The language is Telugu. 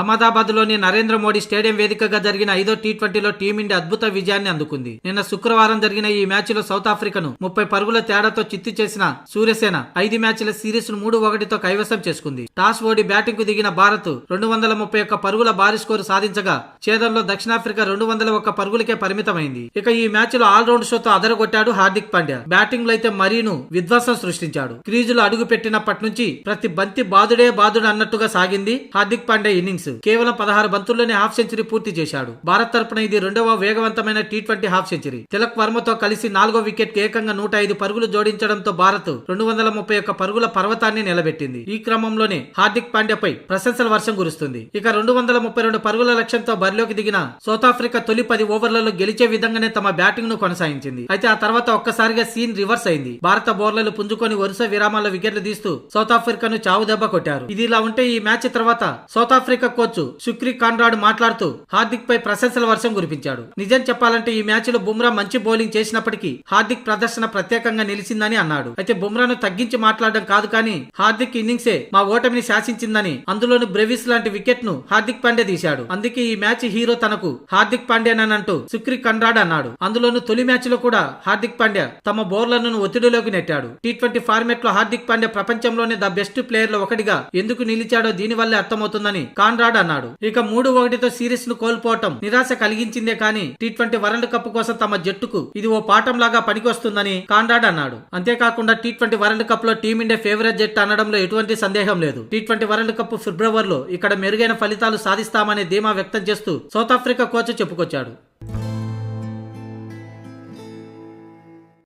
అహ్మదాబాద్ లోని నరేంద్ర మోడీ స్టేడియం వేదికగా జరిగిన 5వ టీ20లో టీమిండియా అద్భుత విజయాన్ని అందుకుంది. నిన్న శుక్రవారం జరిగిన ఈ మ్యాచ్లో సౌత్ ఆఫ్రికాను 30 పరుగుల తేడాతో చిత్తు చేసిన సూర్యసేన 5 మ్యాచ్ల సిరీస్ ను 3-1తో కైవసం చేసుకుంది. టాస్ ఓడి బ్యాటింగ్ కు దిగిన భారత్ 231 పరుగుల భారీ స్కోరు సాధించగా ఛేదంలో దక్షిణాఫ్రికా 201 పరుగులకే పరిమితమైంది. ఇక ఈ మ్యాచ్ లో ఆల్రౌండ్ షోతో అదరగొట్టాడు హార్దిక్ పాండ్యా. బ్యాటింగ్ లో అయితే మరీను విధ్వంసం సృష్టించాడు. క్రీజులో అడుగు పెట్టినప్పటి నుంచి ప్రతి బంతి బాదుడే బాదుడు అన్నట్టుగా సాగింది హార్దిక్ పాండ్యా ఇన్నింగ్స్. కేవలం 16 బంతుల్లోనే హాఫ్ సెంచరీ పూర్తి చేశాడు. భారత్ తరపున ఇది 2వ వేగవంతమైన టీ20 హాఫ్ సెంచరీ. తిలక్ వర్మతో కలిసి 4వ వికెట్ కి ఏకంగా 105 పరుగులు జోడించడంతో భారత్ 231 పరుగుల పర్వతాన్ని నిలబెట్టింది. ఈ క్రమంలోనే హార్దిక్ పాండ్యాపై ప్రశంసల వర్షం కురుస్తుంది. ఇక 232 పరుగుల లక్ష్యంతో బరిలోకి దిగిన సౌత్ ఆఫ్రికా తొలి 10 ఓవర్లలో గెలిచే విధంగానే తమ బ్యాటింగ్ ను కొనసాగించింది. అయితే ఆ తర్వాత ఒక్కసారిగా సీన్ రివర్స్ అయింది. భారత బౌలర్లు పుంజుకొని వరుస విరామాల వికెట్లు తీస్తూ సౌత్ ఆఫ్రికాను చావు దెబ్బ కొట్టారు. ఇది ఇలా ఉంటే ఈ మ్యాచ్ తర్వాత సౌత్ ఆఫ్రికా కోచ్ సుక్రీ కాన్రాడ్ మాట్లాడుతూ హార్దిక్ పై ప్రశంసల వర్షం కురిపించాడు. నిజం చెప్పాలంటే ఈ మ్యాచ్ లో బుమ్రా మంచి బౌలింగ్ చేసినప్పటికీ హార్దిక్ ప్రదర్శన ప్రత్యేకంగా నిలిచిందని అన్నాడు. అయితే బుమ్రాను తగ్గించి మాట్లాడడం కాదు కానీ హార్దిక్ ఇన్నింగ్సే మా ఓటమిని శాసించిందని, అందులోని బ్రెవిస్ లాంటి వికెట్ ను హార్దిక్ పాండ్యా తీశాడు. అందుకే ఈ మ్యాచ్ హీరో తనకు హార్దిక్ పాండ్యానంటూ సుక్రీ కాన్రాడ్ అన్నాడు. అందులోను తొలి మ్యాచ్ లో కూడా హార్దిక్ పాండ్యా తమ బౌలర్లను ఒత్తిడిలోకి నెట్టాడు. టీ20 ఫార్మాట్ లో హార్దిక్ పాండ్యా ప్రపంచంలోనే ద బెస్ట్ ప్లేయర్ లో ఒకటిగా ఎందుకు నిలిచాడో దీని వల్లే అర్థమవుతుందని కాన్రాడ్ అన్నాడు. ఇక 3-1తో సిరీస్ ను కోల్పోవటం నిరాశ కలిగించిందే కానీ టీ20 వరల్డ్ కప్ కోసం తమ జట్టుకు ఇది ఓ పాఠం లాగా పనికొస్తుందని కాన్రాడ్ అన్నాడు. అంతేకాకుండా టీ20 వరల్డ్ కప్ లో టీమిండియా ఫేవరెట్ జట్టు అనడంలో ఎటువంటి సందేహం లేదు. టీ20 వరల్డ్ కప్ ఫిబ్రవరిలో ఇక్కడ మెరుగైన ఫలితాలు సాధిస్తామనే ధీమా వ్యక్తం చేస్తూ సౌత్ ఆఫ్రికా కోచ్ చెప్పుకొచ్చాడు.